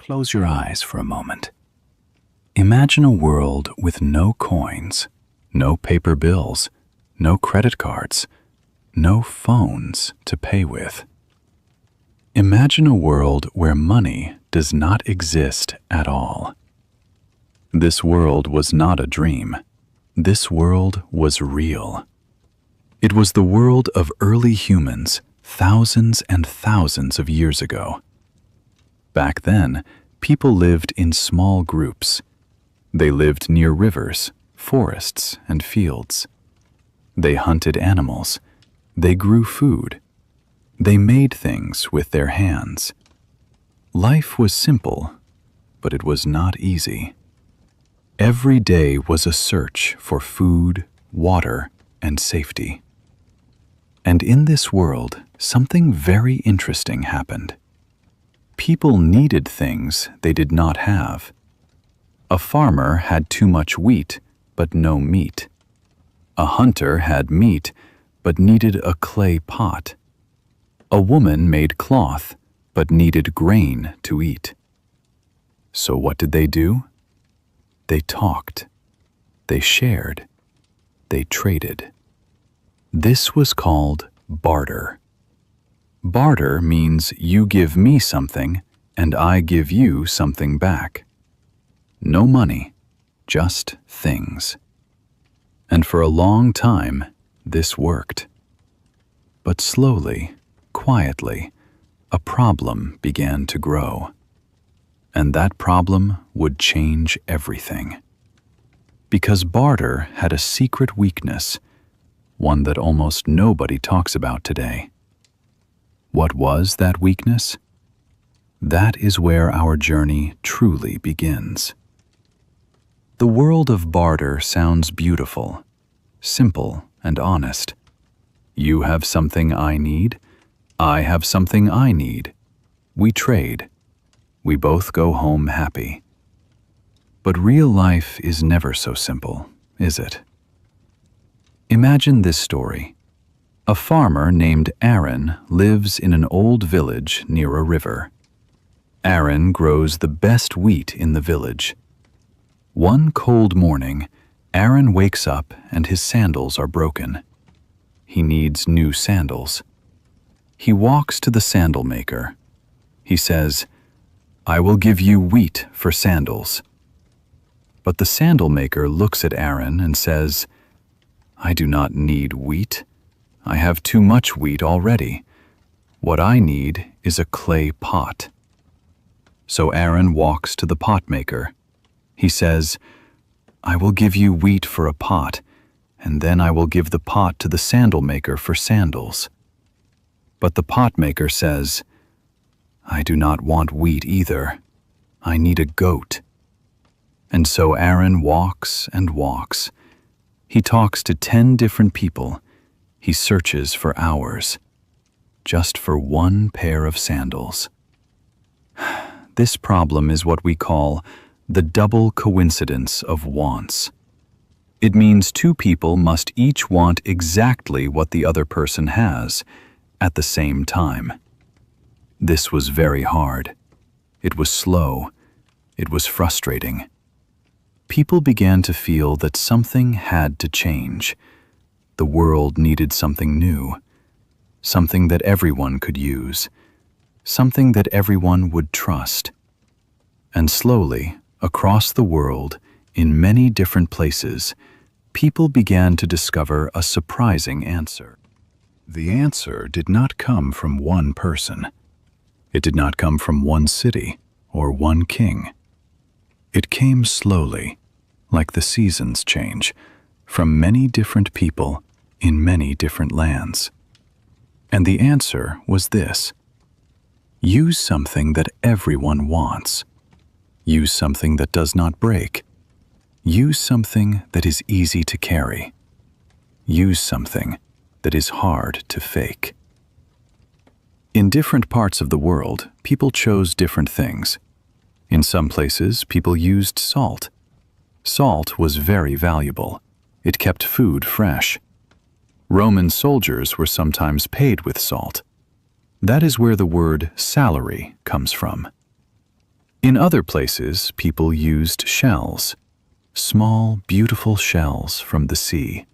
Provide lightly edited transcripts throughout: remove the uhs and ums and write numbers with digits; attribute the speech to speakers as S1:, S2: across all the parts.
S1: Close your eyes for a moment. Imagine a world with no coins, no paper bills, no credit cards, no phones to pay with. Imagine a world where money does not exist at all. This world was not a dream. This world was real. It was the world of early humans, thousands and thousands of years ago. Back then, people lived in small groups. They lived near rivers, forests, and fields. They hunted animals. They grew food. They made things with their hands. Life was simple, but it was not easy. Every day was a search for food, water, and safety. And in this world, something very interesting happened. People needed things they did not have. A farmer had too much wheat, but no meat. A hunter had meat, but needed a clay pot. A woman made cloth, but needed grain to eat. So what did they do? They talked. They shared. They traded. This was called barter. Barter means you give me something and I give you something back. No money, just things. And for a long time, this worked. But slowly, quietly, a problem began to grow. And that problem would change everything. Because barter had a secret weakness, one that almost nobody talks about today. What was that weakness? That is where our journey truly begins. The world of barter sounds beautiful, simple, and honest. You have something I need. I have something I need. We trade. We both go home happy. But real life is never so simple, is it? Imagine this story. A farmer named Aaron lives in an old village near a river. Aaron grows the best wheat in the village. One cold morning, Aaron wakes up and his sandals are broken. He needs new sandals. He walks to the sandal maker. He says, "I will give you wheat for sandals." But the sandal maker looks at Aaron and says, "I do not need wheat. I have too much wheat already. What I need is a clay pot." So Aaron walks to the pot maker. He says, "I will give you wheat for a pot, and then I will give the pot to the sandal maker for sandals." But the pot maker says, "I do not want wheat either. I need a goat." And so Aaron walks and walks. He talks to 10 different people. He searches for hours, just for one pair of sandals. This problem is what we call the double coincidence of wants. It means two people must each want exactly what the other person has at the same time. This was very hard. It was slow. It was frustrating. People began to feel that something had to change. The world needed something new, something that everyone could use, something that everyone would trust. And slowly, across the world, in many different places, people began to discover a surprising answer. The answer did not come from one person. It did not come from one city or one king. It came slowly, like the seasons change, from many different people in many different lands. And the answer was this: use something that everyone wants. Use something that does not break. Use something that is easy to carry. Use something that is hard to fake. In different parts of the world, people chose different things. In some places, people used salt. Salt was very valuable. It kept food fresh. Roman soldiers were sometimes paid with salt. That is where the word salary comes from. In other places, people used shells, small, beautiful shells from the sea.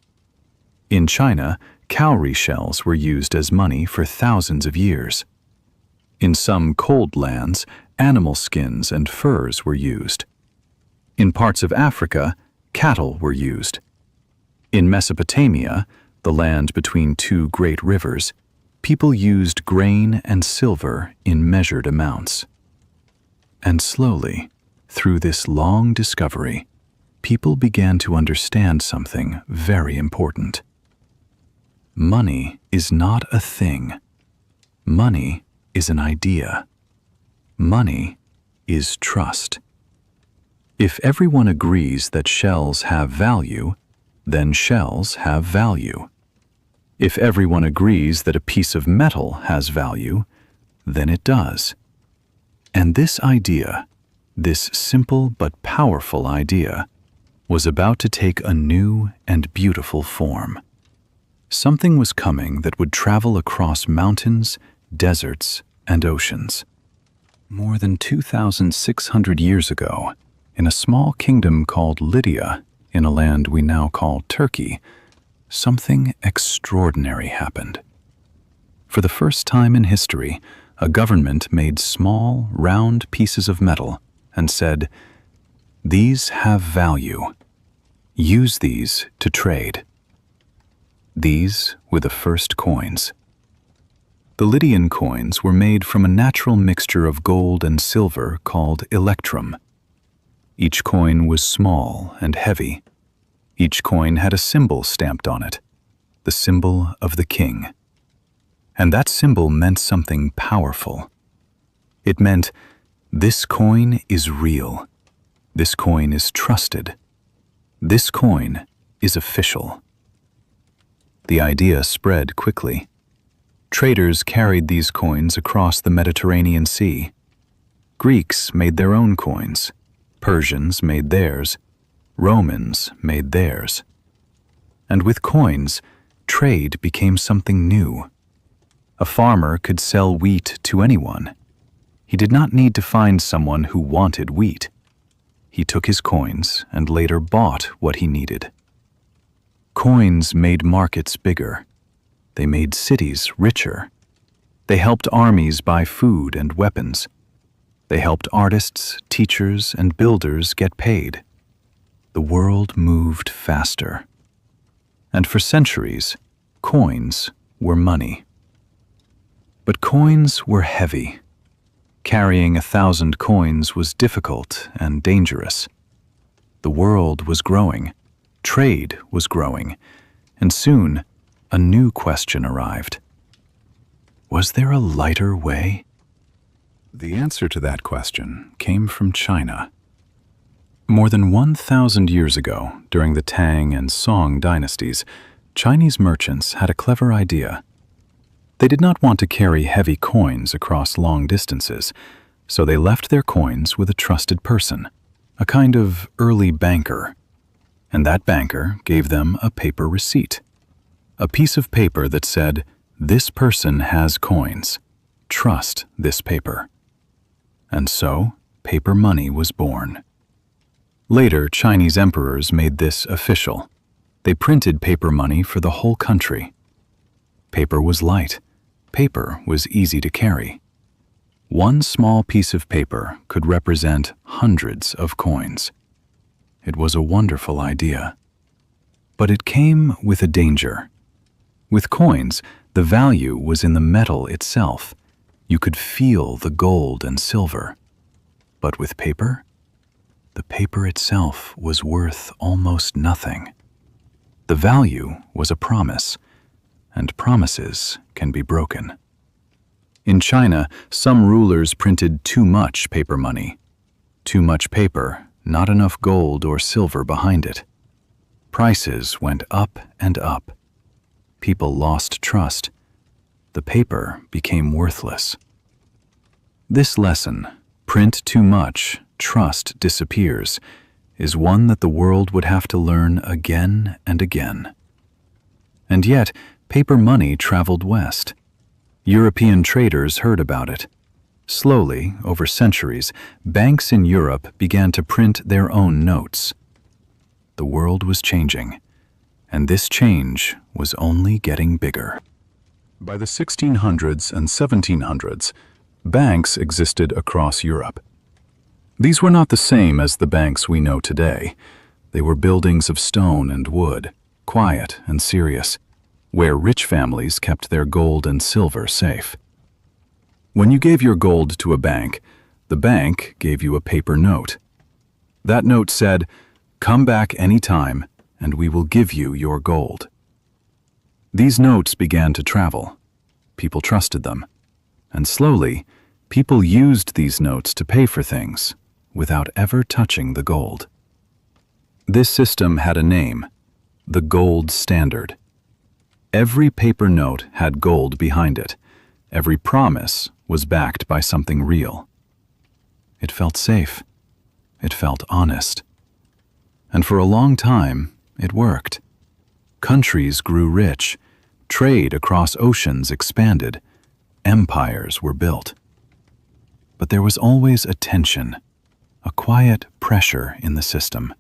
S1: In China, cowrie shells were used as money for thousands of years. In some cold lands, animal skins and furs were used. In parts of Africa, cattle were used. In Mesopotamia, the land between two great rivers, people used grain and silver in measured amounts. And slowly, through this long discovery, people began to understand something very important. Money is not a thing. Money is an idea. Money is trust. If everyone agrees that shells have value, then shells have value. If everyone agrees that a piece of metal has value, then it does. And this idea, this simple but powerful idea, was about to take a new and beautiful form. Something was coming that would travel across mountains, deserts, and oceans. More than 2,600 years ago, in a small kingdom called Lydia, in a land we now call Turkey, something extraordinary happened. For the first time in history, a government made small, round pieces of metal and said, "These have value. Use these to trade." These were the first coins. The Lydian coins were made from a natural mixture of gold and silver called electrum. Each coin was small and heavy. Each coin had a symbol stamped on it, the symbol of the king. And that symbol meant something powerful. It meant, this coin is real. This coin is trusted. This coin is official. The idea spread quickly. Traders carried these coins across the Mediterranean Sea. Greeks made their own coins. Persians made theirs. Romans made theirs. And with coins, trade became something new. A farmer could sell wheat to anyone. He did not need to find someone who wanted wheat. He took his coins and later bought what he needed. Coins made markets bigger. They made cities richer. They helped armies buy food and weapons. They helped artists, teachers, and builders get paid. The world moved faster. And for centuries, coins were money. But coins were heavy. Carrying 1,000 coins was difficult and dangerous. The world was growing. Trade was growing, and soon a new question arrived. Was there a lighter way? The answer to that question came from China. More than 1,000 years ago, during the Tang and Song dynasties, Chinese merchants had a clever idea. They did not want to carry heavy coins across long distances, so they left their coins with a trusted person, a kind of early banker. And that banker gave them a paper receipt, a piece of paper that said, "This person has coins. Trust this paper." And so, paper money was born. Later, Chinese emperors made this official. They printed paper money for the whole country. Paper was light. Paper was easy to carry. One small piece of paper could represent hundreds of coins. It was a wonderful idea. But it came with a danger. With coins, the value was in the metal itself. You could feel the gold and silver. But with paper, the paper itself was worth almost nothing. The value was a promise, and promises can be broken. In China, some rulers printed too much paper money. Too much paper, not enough gold or silver behind it. Prices went up and up. People lost trust. The paper became worthless. This lesson, print too much, trust disappears, is one that the world would have to learn again and again. And yet, paper money traveled west. European traders heard about it. Slowly, over centuries, banks in Europe began to print their own notes. The world was changing, and this change was only getting bigger. By the 1600s and 1700s, banks existed across Europe. These were not the same as the banks we know today. They were buildings of stone and wood, quiet and serious, where rich families kept their gold and silver safe. When you gave your gold to a bank, the bank gave you a paper note. That note said, "Come back any time, and we will give you your gold." These notes began to travel. People trusted them. And slowly, people used these notes to pay for things without ever touching the gold. This system had a name, the gold standard. Every paper note had gold behind it. Every promise was backed by something real. It felt safe. It felt honest. And for a long time, it worked. Countries grew rich. Trade across oceans expanded. Empires were built. But there was always a tension, a quiet pressure in the system.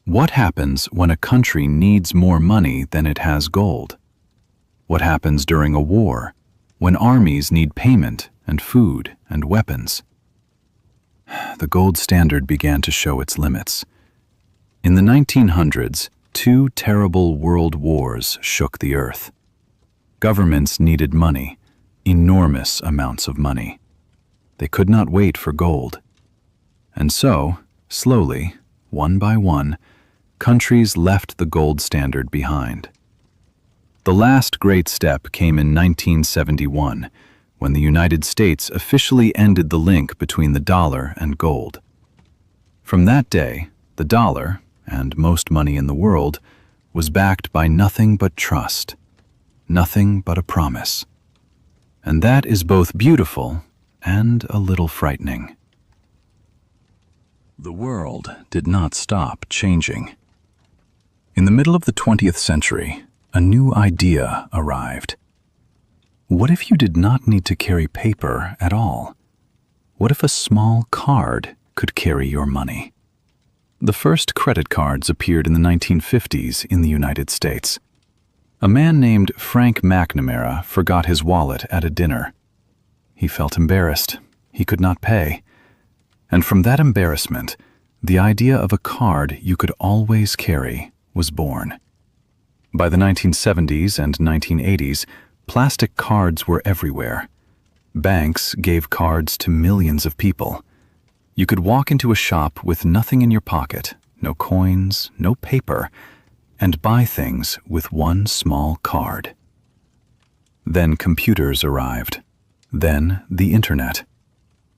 S1: What happens when a country needs more money than it has gold? What happens during a war, when armies need payment and food and weapons? The gold standard began to show its limits. In the 1900s, two terrible world wars shook the earth. Governments needed money, enormous amounts of money. They could not wait for gold. And so, slowly, one by one, countries left the gold standard behind. The last great step came in 1971, when the United States officially ended the link between the dollar and gold. From that day, the dollar, and most money in the world, was backed by nothing but trust, nothing but a promise. And that is both beautiful and a little frightening. The world did not stop changing. In the middle of the 20th century, a new idea arrived. What if you did not need to carry paper at all? What if a small card could carry your money? The first credit cards appeared in the 1950s in the United States. A man named Frank McNamara forgot his wallet at a dinner. He felt embarrassed. He could not pay. And from that embarrassment, the idea of a card you could always carry was born. By the 1970s and 1980s, plastic cards were everywhere. Banks gave cards to millions of people. You could walk into a shop with nothing in your pocket, no coins, no paper, and buy things with one small card. Then computers arrived. Then the internet.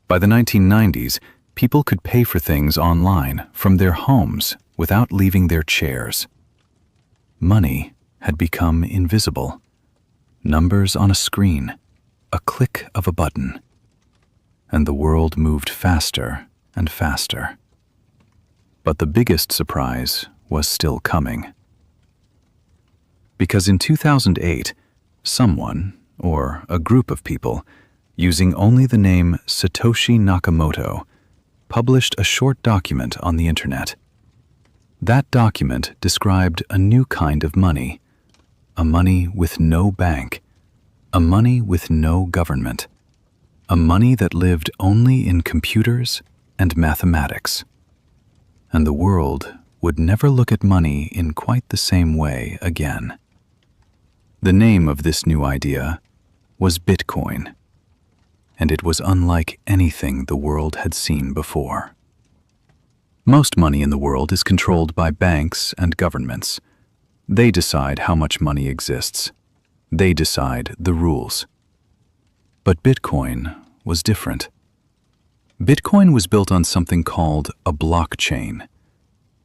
S1: By the 1990s, people could pay for things online from their homes without leaving their chairs. Money had become invisible. Numbers on a screen, a click of a button. And the world moved faster and faster. But the biggest surprise was still coming. Because in 2008, someone, or a group of people, using only the name Satoshi Nakamoto, published a short document on the internet. That document described a new kind of money, a money with no bank, a money with no government, a money that lived only in computers and mathematics. And the world would never look at money in quite the same way again. The name of this new idea was Bitcoin, and it was unlike anything the world had seen before. Most money in the world is controlled by banks and governments. They decide how much money exists. They decide the rules. But Bitcoin was different. Bitcoin was built on something called a blockchain.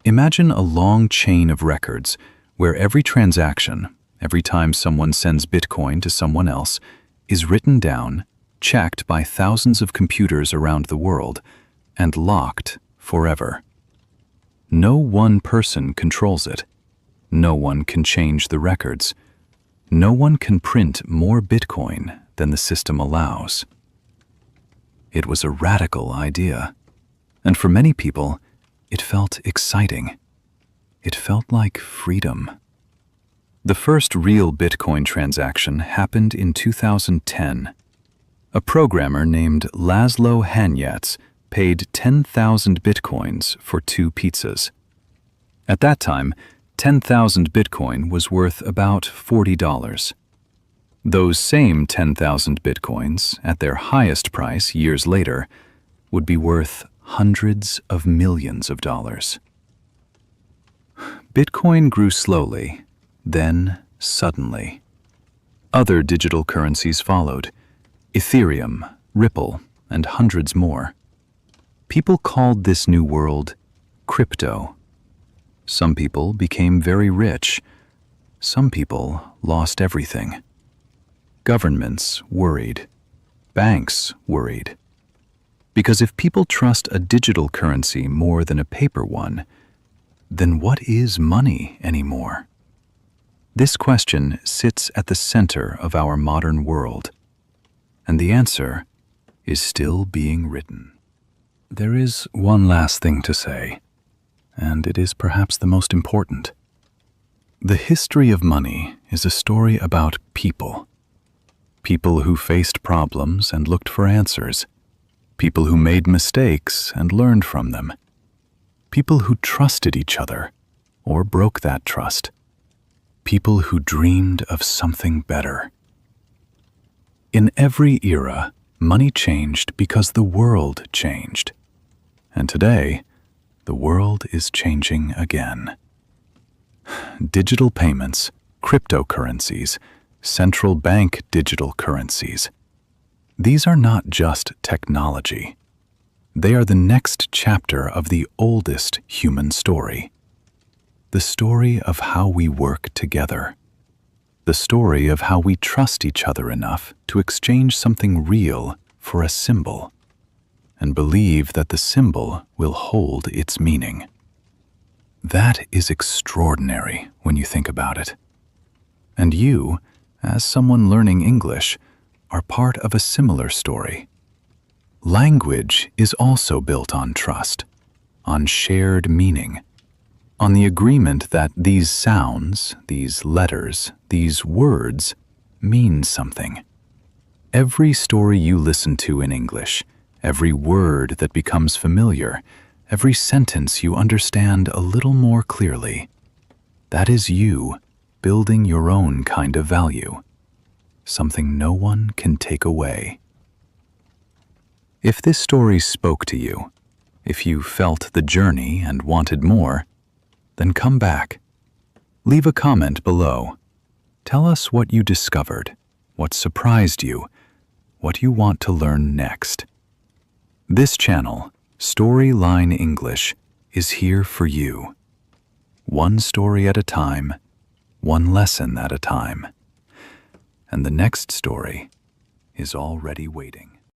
S1: Imagine a long chain of records where every transaction, every time someone sends Bitcoin to someone else, is written down, checked by thousands of computers around the world, and locked forever. No one person controls it. No one can change the records. No one can print more Bitcoin than the system allows. It was a radical idea, and for many people, it felt exciting. It felt like freedom. The first real Bitcoin transaction happened in 2010. A programmer named Laszlo Hanyecz paid 10,000 Bitcoins for 2 pizzas. At that time, 10,000 Bitcoin was worth about $40. Those same 10,000 Bitcoins, at their highest price years later, would be worth hundreds of millions of dollars. Bitcoin grew slowly, then suddenly. Other digital currencies followed: Ethereum, Ripple, and hundreds more. People called this new world crypto. Some people became very rich. Some people lost everything. Governments worried. Banks worried. Because if people trust a digital currency more than a paper one, then what is money anymore? This question sits at the center of our modern world, and the answer is still being written. There is one last thing to say, and it is perhaps the most important. The history of money is a story about people. People who faced problems and looked for answers. People who made mistakes and learned from them. People who trusted each other or broke that trust. People who dreamed of something better. In every era, money changed because the world changed. And today, the world is changing again. Digital payments, cryptocurrencies, central bank digital currencies. These are not just technology. They are the next chapter of the oldest human story. The story of how we work together. The story of how we trust each other enough to exchange something real for a symbol, and believe that the symbol will hold its meaning. That is extraordinary when you think about it. And you, as someone learning English, are part of a similar story. Language is also built on trust, on shared meaning, on the agreement that these sounds, these letters, these words mean something. Every story you listen to in English, every word that becomes familiar, every sentence you understand a little more clearly, that is you building your own kind of value, something no one can take away. If this story spoke to you, if you felt the journey and wanted more, then come back. Leave a comment below. Tell us what you discovered, what surprised you, what you want to learn next. This channel, Storyline English, is here for you. One story at a time, one lesson at a time. And the next story is already waiting.